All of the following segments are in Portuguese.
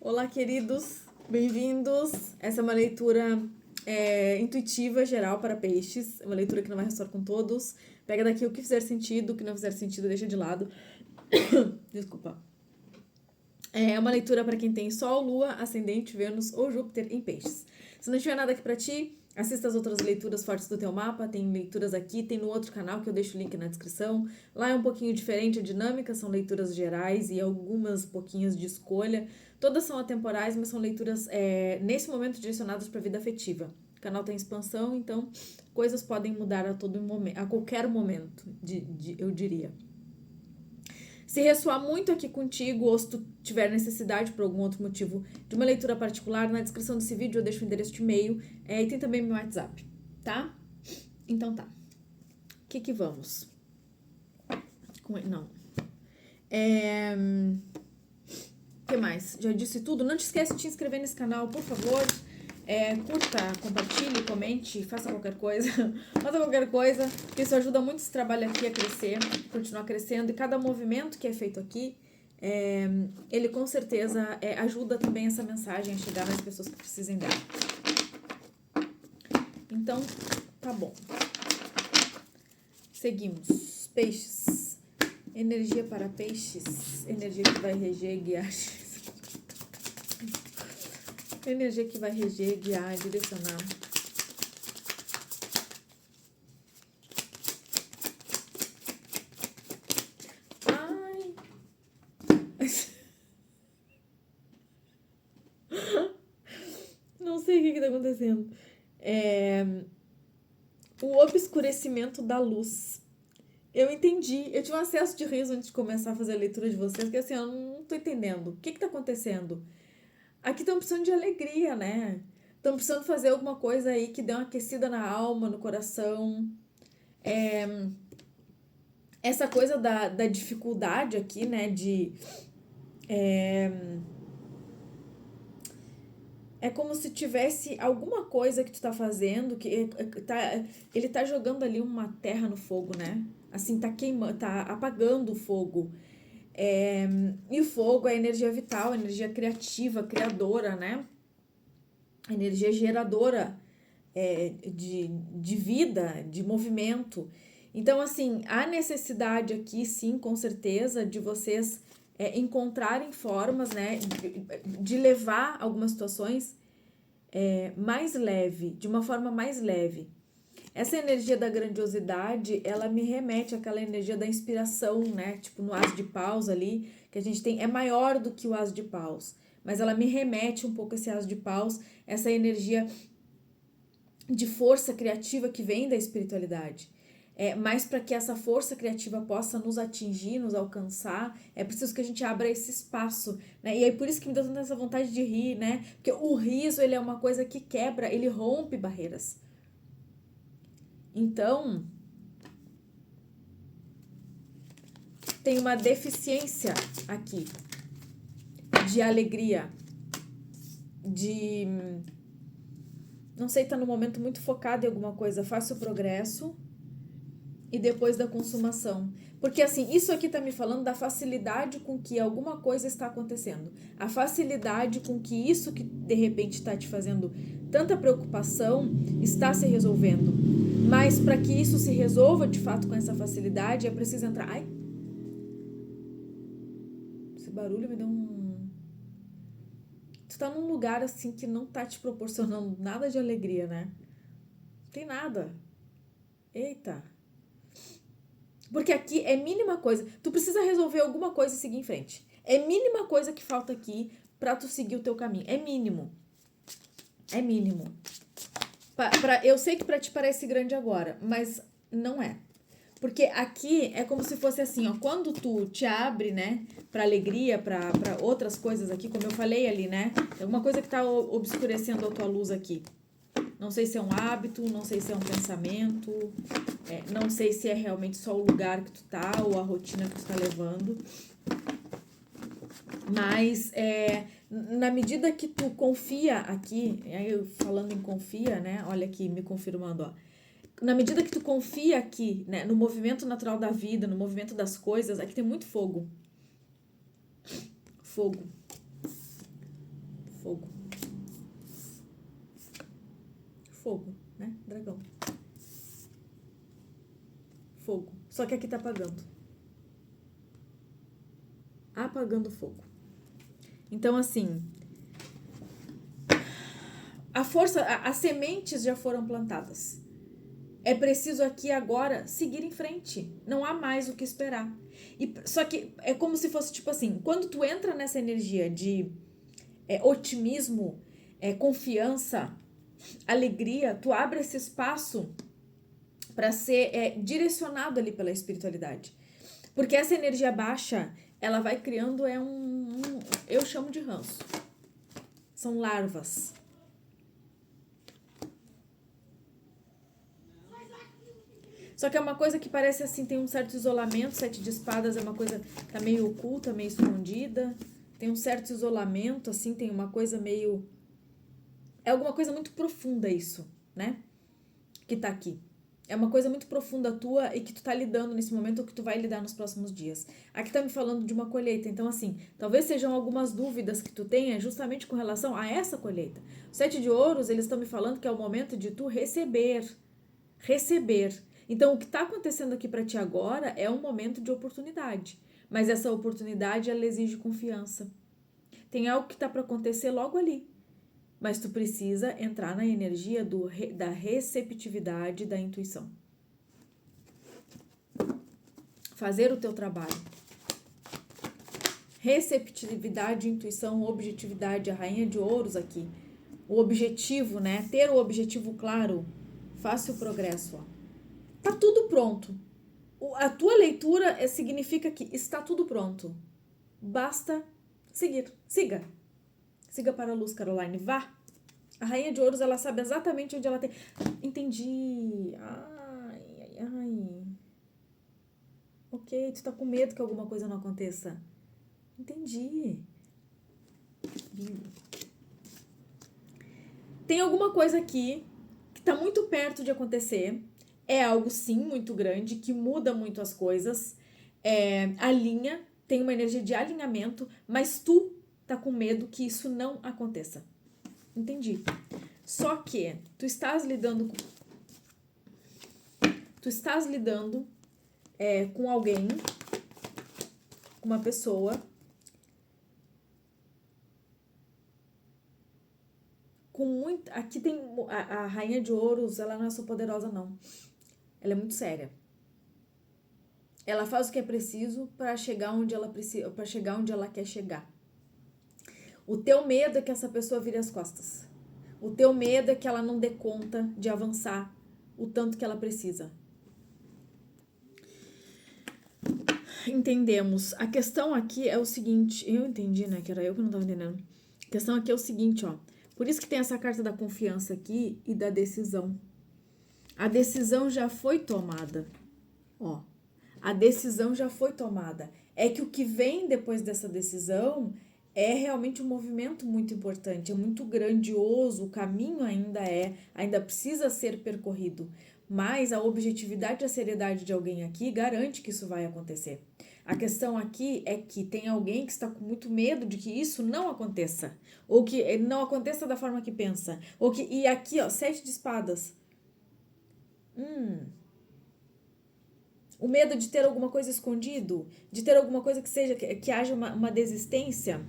Olá, queridos, bem-vindos. Essa é uma leitura intuitiva, geral para peixes. É uma leitura que não vai ressoar com todos. Pega daqui o que fizer sentido, o que não fizer sentido, deixa de lado. Desculpa. É uma leitura para quem tem Sol, Lua, Ascendente, Vênus ou Júpiter em peixes. Se não tiver nada aqui para ti, assista as outras leituras fortes do teu mapa. Tem leituras aqui, tem no outro canal que eu deixo o link na descrição. Lá é um pouquinho diferente a dinâmica, são leituras gerais e algumas pouquinhas de escolha. Todas são atemporais, mas são leituras nesse momento direcionadas para a vida afetiva. O canal tem expansão, então coisas podem mudar a qualquer momento, eu diria. Se ressoar muito aqui contigo, ou se tu tiver necessidade por algum outro motivo de uma leitura particular, na descrição desse vídeo eu deixo o endereço de e-mail e tem também meu WhatsApp, tá? Então tá. O que vamos? Não. O que mais? Já disse tudo? Não te esquece de te inscrever nesse canal, por favor. Curta, compartilhe, comente, faça qualquer coisa. Faça qualquer coisa, porque isso ajuda muito esse trabalho aqui a crescer, continuar crescendo. E cada movimento que é feito aqui, ele com certeza ajuda também essa mensagem a chegar nas pessoas que precisem dela. Então, tá bom. Seguimos. Peixes. Energia para peixes. Energia que vai reger e guiar. Energia que vai reger, guiar, direcionar. Ai. Não sei o que tá acontecendo. O obscurecimento da luz. Eu entendi. Eu tive um acesso de riso antes de começar a fazer a leitura de vocês, porque assim, eu não tô entendendo. O que tá acontecendo? Aqui estão precisando de alegria, né? Estão precisando fazer alguma coisa aí que dê uma aquecida na alma, no coração. Essa coisa da dificuldade aqui, né? É como se tivesse alguma coisa que tu tá fazendo que ele tá jogando ali uma terra no fogo, né? Assim, tá queimando, tá apagando o fogo. E o fogo é energia vital, energia criativa, criadora, né? Energia geradora de vida, de movimento. Então, assim, há necessidade aqui, sim, com certeza, de vocês encontrarem formas, né, de levar algumas situações mais leve, de uma forma mais leve. Essa energia da grandiosidade, ela me remete àquela energia da inspiração, né? Tipo no As de Paus ali, que a gente tem, é maior do que o As de Paus, mas ela me remete um pouco a esse As de Paus, essa energia de força criativa que vem da espiritualidade. Mas para que essa força criativa possa nos atingir, nos alcançar, é preciso que a gente abra esse espaço, né? E aí por isso que me dá tanta essa vontade de rir, né? Porque o riso, ele é uma coisa que quebra, ele rompe barreiras. Então, tem uma deficiência aqui de alegria, de... Não sei, tá no momento muito focado em alguma coisa, faça o progresso e depois da consumação. Porque assim, isso aqui tá me falando da facilidade com que alguma coisa está acontecendo. A facilidade com que isso que de repente está te fazendo tanta preocupação está se resolvendo. Mas para que isso se resolva de fato com essa facilidade, é preciso entrar... Ai! Esse barulho me deu um... Tu tá num lugar assim que não tá te proporcionando nada de alegria, né? Não tem nada. Eita! Porque aqui é mínima coisa. Tu precisa resolver alguma coisa e seguir em frente. É mínima coisa que falta aqui pra tu seguir o teu caminho. É mínimo. É mínimo. Eu sei que pra ti parece grande agora, mas não é. Porque aqui é como se fosse assim, ó. Quando tu te abre, né, pra alegria, pra outras coisas aqui, como eu falei ali, né? Tem alguma coisa que tá obscurecendo a tua luz aqui. Não sei se é um hábito, não sei se é um pensamento, não sei se é realmente só o lugar que tu tá ou a rotina que tu tá levando. Mas na medida que tu confia aqui, eu falando em confia, né? Olha aqui, me confirmando, ó. Na medida que tu confia aqui, né, no movimento natural da vida, no movimento das coisas, aqui tem muito fogo. Fogo. Fogo. Fogo, né? Dragão. Fogo. Só que aqui tá apagando. Apagando fogo. Então, assim, a força, as sementes já foram plantadas. É preciso aqui agora seguir em frente. Não há mais o que esperar. Só que é como se fosse tipo assim, quando tu entra nessa energia de otimismo, confiança, alegria, tu abre esse espaço para ser direcionado ali pela espiritualidade. Porque essa energia baixa, ela vai criando eu chamo de ranço. São larvas. Só que é uma coisa que parece assim, tem um certo isolamento. 7 de espadas é uma coisa que tá meio oculta, meio escondida. Tem um certo isolamento, assim, tem uma coisa meio... É alguma coisa muito profunda isso, né? Que tá aqui. É uma coisa muito profunda tua e que tu tá lidando nesse momento ou que tu vai lidar nos próximos dias. Aqui tá me falando de uma colheita. Então, assim, talvez sejam algumas dúvidas que tu tenha justamente com relação a essa colheita. O 7 de ouros, eles estão me falando que é o momento de tu receber. Receber. Então, o que está acontecendo aqui para ti agora é um momento de oportunidade. Mas essa oportunidade, ela exige confiança. Tem algo que está para acontecer logo ali. Mas tu precisa entrar na energia da receptividade da intuição. Fazer o teu trabalho. Receptividade, intuição, objetividade, a rainha de ouros aqui. O objetivo, né? Ter o objetivo claro. Faça o progresso, ó. Tá tudo pronto. A tua leitura significa que está tudo pronto. Basta seguir. Siga. Siga para a luz, Caroline. Vá. A rainha de ouros, ela sabe exatamente onde ela tem... Entendi. Ai. Ok, tu tá com medo que alguma coisa não aconteça. Entendi. Tem alguma coisa aqui que tá muito perto de acontecer. É algo, sim, muito grande, que muda muito as coisas. Alinha, tem uma energia de alinhamento, mas tu tá com medo que isso não aconteça. Entendi. Só que tu estás lidando com alguém, com uma pessoa, com muito... Aqui tem a rainha de ouros, ela não é só poderosa, não. Ela é muito séria. Ela faz o que é preciso para chegar onde ela precisa, para chegar onde ela quer chegar. O teu medo é que essa pessoa vire as costas. O teu medo é que ela não dê conta de avançar o tanto que ela precisa. Entendemos. A questão aqui é o seguinte, eu entendi, né, que era eu que não tava entendendo. A questão aqui é o seguinte, ó. Por isso que tem essa carta da confiança aqui e da decisão. A decisão já foi tomada. Ó, a decisão já foi tomada. É que o que vem depois dessa decisão é realmente um movimento muito importante, é muito grandioso, o caminho ainda precisa ser percorrido. Mas a objetividade e a seriedade de alguém aqui garante que isso vai acontecer. A questão aqui é que tem alguém que está com muito medo de que isso não aconteça. Ou que não aconteça da forma que pensa. E aqui, ó, 7 de espadas. O medo de ter alguma coisa escondido, de ter alguma coisa que haja uma desistência.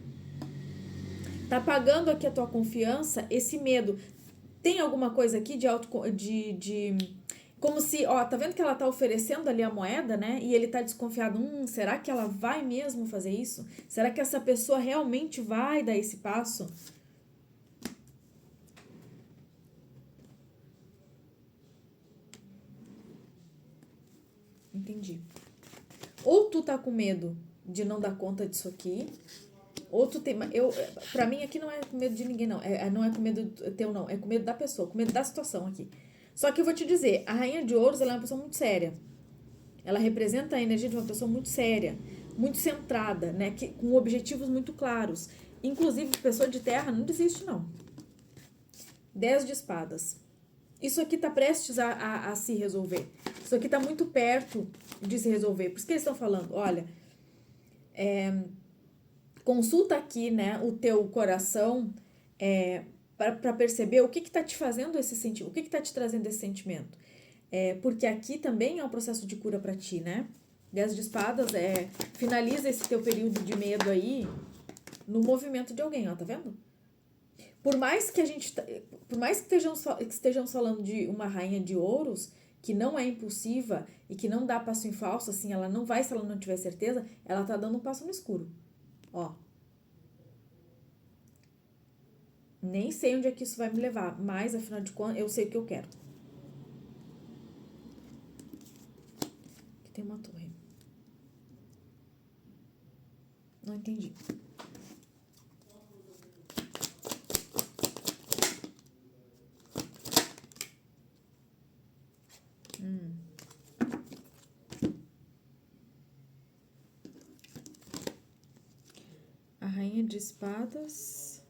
Tá apagando aqui a tua confiança, esse medo. Tem alguma coisa aqui como se, ó, tá vendo que ela tá oferecendo ali a moeda, né? E ele tá desconfiado. Será que ela vai mesmo fazer isso? Será que essa pessoa realmente vai dar esse passo? Entendi. Ou tu tá com medo de não dar conta disso aqui, ou tu tem... Pra mim aqui não é com medo de ninguém, não. Não é com medo teu, não. É com medo da pessoa, com medo da situação aqui. Só que eu vou te dizer, a rainha de ouros, ela é uma pessoa muito séria. Ela representa a energia de uma pessoa muito séria, muito centrada, né? Com objetivos muito claros. Inclusive, pessoa de terra não desiste, não. 10 de espadas. Isso aqui tá prestes a se resolver. Isso aqui tá muito perto de se resolver. Por isso que eles estão falando, olha, consulta aqui, né, o teu coração, para perceber o que está te fazendo esse sentimento, o que está te trazendo esse sentimento. Porque aqui também é um processo de cura para ti, né? 10 de espadas finaliza esse teu período de medo aí no movimento de alguém, ó, tá vendo? Por mais que estejamos falando de uma rainha de ouros, que não é impulsiva e que não dá passo em falso, assim, ela não vai se ela não tiver certeza, ela tá dando um passo no escuro. Ó. Nem sei onde é que isso vai me levar, mas afinal de contas, eu sei o que eu quero. Aqui tem uma torre. Não entendi. A rainha de espadas,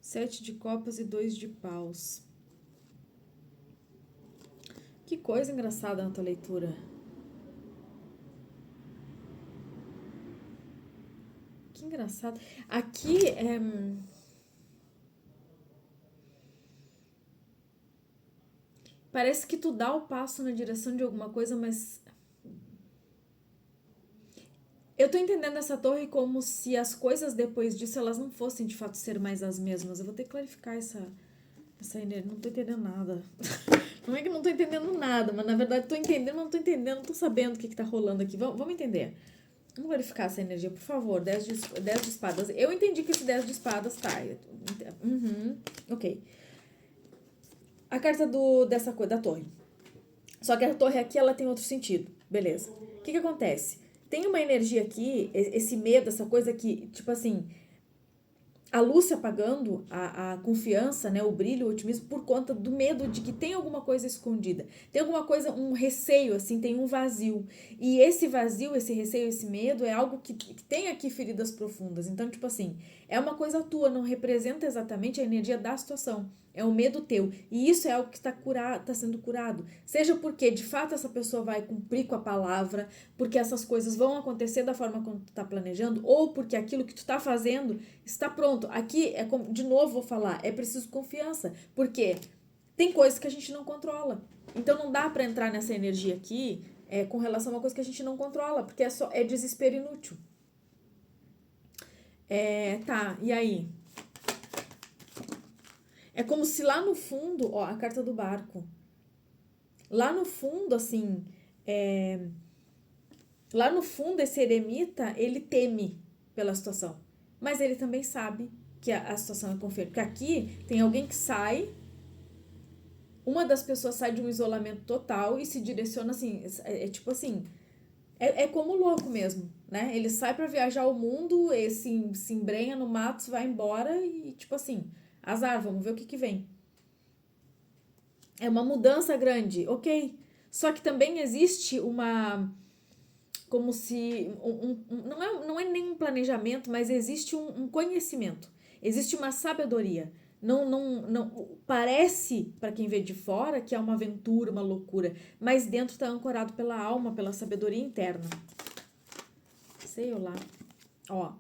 7 de copas e 2 de paus. Que coisa engraçada na tua leitura. Que engraçado. Aqui parece que tu dá o passo na direção de alguma coisa, mas eu tô entendendo essa torre como se as coisas depois disso elas não fossem de fato ser mais as mesmas. Eu vou ter que clarificar essa energia. Não tô entendendo nada. Não é que não tô entendendo nada, mas na verdade tô entendendo, mas não tô entendendo, não tô sabendo o que tá rolando aqui. Vamos entender. Vamos verificar essa energia, por favor. 10 de espadas. Eu entendi que esse 10 de espadas tá. Ok. A carta dessa coisa, da torre. Só que a torre aqui, ela tem outro sentido. Beleza. O que acontece? Tem uma energia aqui, esse medo, essa coisa que, tipo assim, a luz se apagando, a confiança, né, o brilho, o otimismo, por conta do medo de que tem alguma coisa escondida. Tem alguma coisa, um receio, assim, tem um vazio. E esse vazio, esse receio, esse medo é algo que tem aqui feridas profundas. Então, tipo assim, é uma coisa tua, não representa exatamente a energia da situação. É um medo teu. E isso é algo que tá sendo curado. Seja porque, de fato, essa pessoa vai cumprir com a palavra, porque essas coisas vão acontecer da forma como tu tá planejando, ou porque aquilo que tu tá fazendo está pronto. Aqui, de novo vou falar, é preciso confiança. Porque tem coisas que a gente não controla. Então não dá para entrar nessa energia aqui com relação a uma coisa que a gente não controla, porque é desespero inútil. Tá, e aí? É como se lá no fundo, ó, a carta do barco. Lá no fundo, assim, lá no fundo esse eremita, ele teme pela situação. Mas ele também sabe que a situação é confiante. Porque aqui tem alguém que sai, uma das pessoas sai de um isolamento total e se direciona assim, tipo assim, é como louco mesmo, né? Ele sai pra viajar o mundo, se embrenha no mato, vai embora e tipo assim, azar, vamos ver o que vem. É uma mudança grande, ok. Só que também existe como se, não é nenhum planejamento, mas existe um conhecimento, existe uma sabedoria. Não parece, para quem vê de fora, que é uma aventura, uma loucura, mas dentro está ancorado pela alma, pela sabedoria interna. Sei lá. Ó,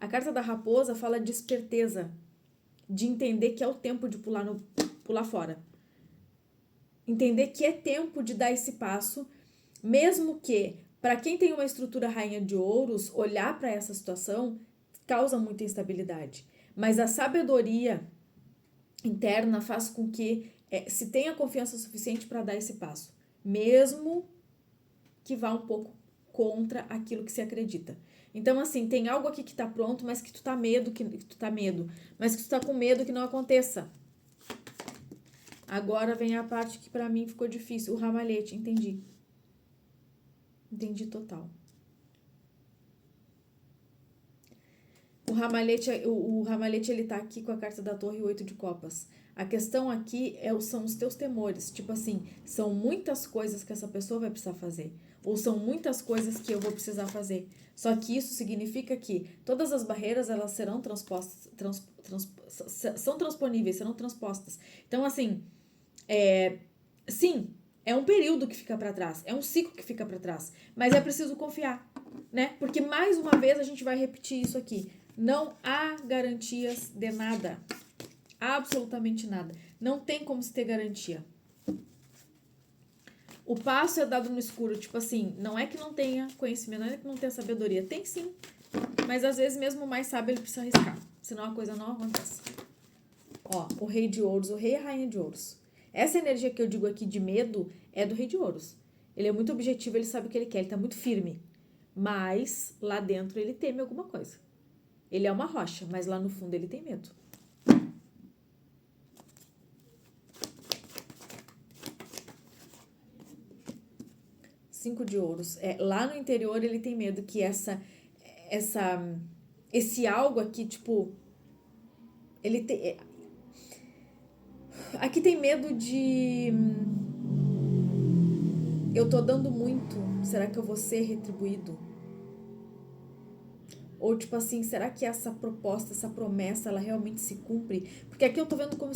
a carta da raposa fala de esperteza, de entender que é o tempo de pular fora. Entender que é tempo de dar esse passo, mesmo que, para quem tem uma estrutura rainha de ouros, olhar para essa situação causa muita instabilidade. Mas a sabedoria interna faz com que se tenha confiança suficiente para dar esse passo, mesmo que vá um pouco contra aquilo que se acredita. Então, assim, tem algo aqui que tá pronto, mas que tu tá medo, mas que tu tá com medo que não aconteça. Agora vem a parte que para mim ficou difícil, o ramalhete, entendi. Entendi total. O ramalhete ele tá aqui com a carta da torre e o 8 de copas. A questão aqui são os teus temores. Tipo assim, são muitas coisas que essa pessoa vai precisar fazer. Ou são muitas coisas que eu vou precisar fazer. Só que isso significa que todas as barreiras elas serão transpostas, são transponíveis, serão transpostas. Então, assim, sim, é um período que fica para trás, é um ciclo que fica para trás, mas é preciso confiar, né? Porque mais uma vez a gente vai repetir isso aqui. Não há garantias de nada. Absolutamente nada. Não tem como se ter garantia. O passo é dado no escuro, tipo assim, não é que não tenha conhecimento, não é que não tenha sabedoria. Tem sim, mas às vezes mesmo o mais sábio ele precisa arriscar, senão a coisa não acontece. Ó, o rei de ouros, o rei e a rainha de ouros. Essa energia que eu digo aqui de medo é do rei de ouros. Ele é muito objetivo, ele sabe o que ele quer, ele tá muito firme. Mas lá dentro ele teme alguma coisa. Ele é uma rocha, mas lá no fundo ele tem medo. Cinco de ouros. Lá no interior ele tem medo que esse algo aqui, tipo, ele tem, aqui tem medo de eu tô dando muito, será que eu vou ser retribuído? Ou tipo assim, será que essa proposta, essa promessa, ela realmente se cumpre? Porque aqui eu tô vendo como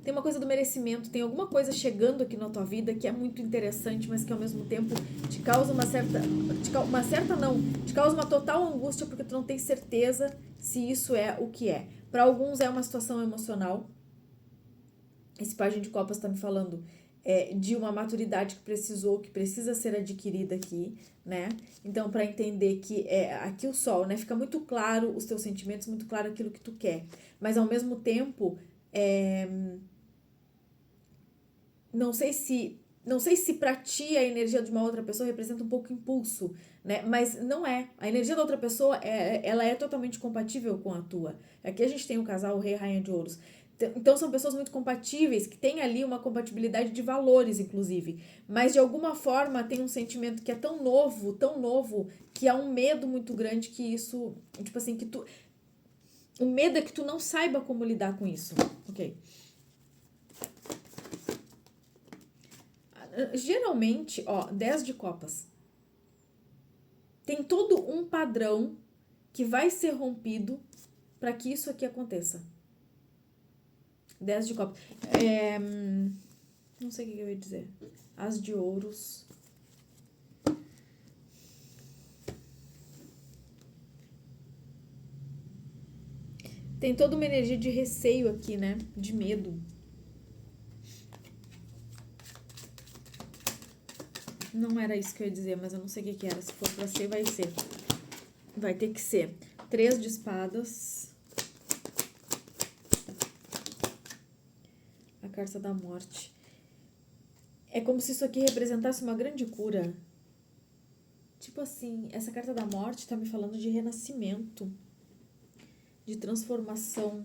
tem uma coisa do merecimento, tem alguma coisa chegando aqui na tua vida que é muito interessante, mas que ao mesmo tempo te causa te causa uma total angústia porque tu não tem certeza se isso é o que é. Para alguns é uma situação emocional. Esse pajem de copas tá me falando de uma maturidade que precisa ser adquirida aqui, né? Então, para entender que aqui o sol, né? Fica muito claro os teus sentimentos, muito claro aquilo que tu quer. Mas, ao mesmo tempo, não sei se para ti a energia de uma outra pessoa representa um pouco impulso, né? Mas não é. A energia da outra pessoa, ela é totalmente compatível com a tua. Aqui a gente tem o casal, o rei e a rainha de ouros. Então são pessoas muito compatíveis, que têm ali uma compatibilidade de valores, inclusive. Mas de alguma forma tem um sentimento que é tão novo, que há um medo muito grande que isso, tipo assim, o medo é que tu não saiba como lidar com isso. Ok. Geralmente, ó, 10 de copas. Tem todo um padrão que vai ser rompido para que isso aqui aconteça. 10 de copas. Não sei o que eu ia dizer. As de ouros. Tem toda uma energia de receio aqui, né? De medo. Não era isso que eu ia dizer, mas eu não sei o que era. Se for pra ser, vai ser. Vai ter que ser. 3 de espadas. A carta da morte. É como se isso aqui representasse uma grande cura. Tipo assim, essa carta da morte tá me falando de renascimento, de transformação.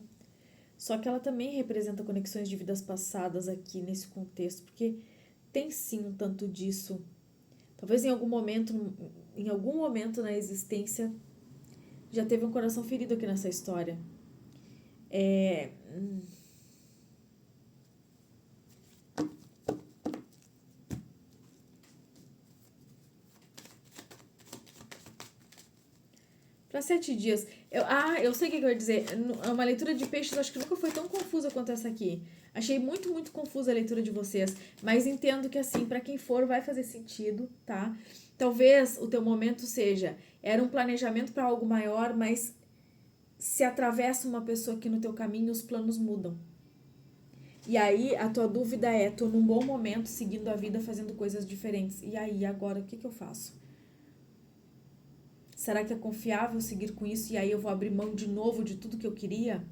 Só que ela também representa conexões de vidas passadas aqui nesse contexto, porque tem sim um tanto disso. Talvez em algum momento na existência já teve um coração ferido aqui nessa história. Para 7 dias. Eu sei o que eu ia dizer. Uma leitura de peixes acho que nunca foi tão confusa quanto essa aqui. Achei muito, muito confusa a leitura de vocês. Mas entendo que, assim, para quem for, vai fazer sentido, tá? Talvez o teu momento era um planejamento para algo maior, mas se atravessa uma pessoa aqui no teu caminho, os planos mudam. E aí, a tua dúvida tô num bom momento, seguindo a vida, fazendo coisas diferentes. E aí, agora, o que eu faço? Será que é confiável seguir com isso e aí eu vou abrir mão de novo de tudo que eu queria?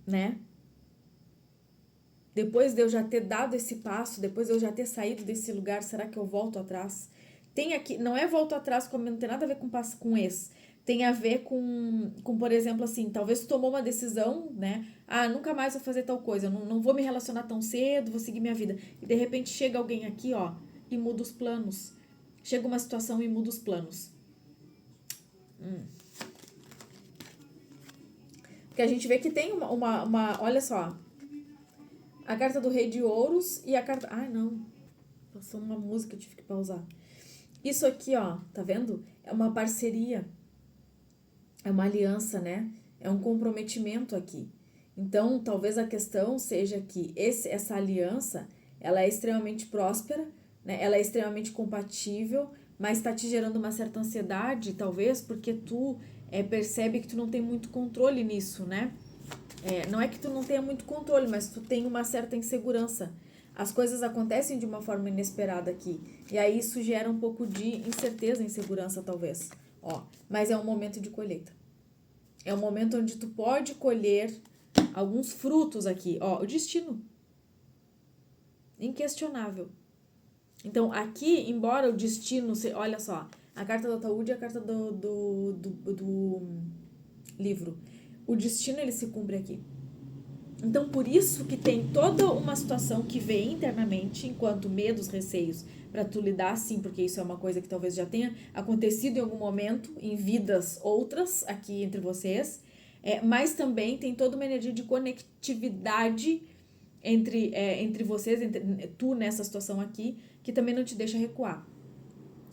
Né? Depois de eu já ter dado esse passo, depois de eu já ter saído desse lugar, será que eu volto atrás? Tem aqui, não é volto atrás como não tem nada a ver com esse. Tem a ver com, por exemplo, assim, talvez tu tomou uma decisão, né? Ah, nunca mais vou fazer tal coisa, não vou me relacionar tão cedo, vou seguir minha vida. E de repente chega alguém aqui, ó, e muda os planos. Chega uma situação e muda os planos. Porque a gente vê que tem olha só, a carta do rei de ouros e a carta... Ai, não. Passou uma música, eu tive que pausar. Isso aqui, ó, tá vendo? É uma parceria. É uma aliança, né? É um comprometimento aqui. Então, talvez a questão seja que essa aliança, ela é extremamente próspera, né? Ela é extremamente compatível, mas está te gerando uma certa ansiedade, talvez, porque tu percebe que tu não tem muito controle nisso, né? Não é que tu não tenha muito controle, mas tu tem uma certa insegurança. As coisas acontecem de uma forma inesperada aqui. E aí isso gera um pouco de incerteza, insegurança talvez. Ó, mas é um momento de colheita. É um momento onde tu pode colher alguns frutos aqui. Ó, o destino. Inquestionável. Então, aqui, embora o destino... Olha só, a carta do ataúde e a carta do livro. O destino, ele se cumpre aqui. Então, por isso que tem toda uma situação que vem internamente, enquanto medos, receios, para tu lidar sim, porque isso é uma coisa que talvez já tenha acontecido em algum momento, em vidas outras aqui entre vocês, mas também tem toda uma energia de conectividade entre vocês, entre tu nessa situação aqui, que também não te deixa recuar.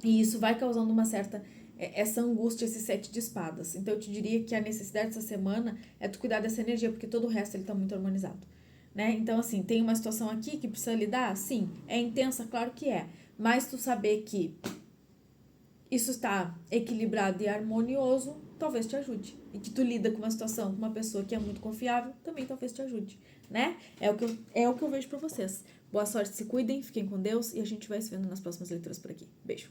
E isso vai causando uma certa... essa angústia, esse 7 de espadas. Então, eu te diria que a necessidade dessa semana é tu cuidar dessa energia, porque todo o resto ele tá muito harmonizado, né? Então, assim, tem uma situação aqui que precisa lidar? Sim. É intensa? Claro que é. Mas tu saber que isso está equilibrado e harmonioso, talvez te ajude. E que tu lida com uma situação com uma pessoa que é muito confiável, também talvez te ajude, né? É o que eu vejo pra vocês. Boa sorte, se cuidem, fiquem com Deus e a gente vai se vendo nas próximas leituras por aqui. Beijo.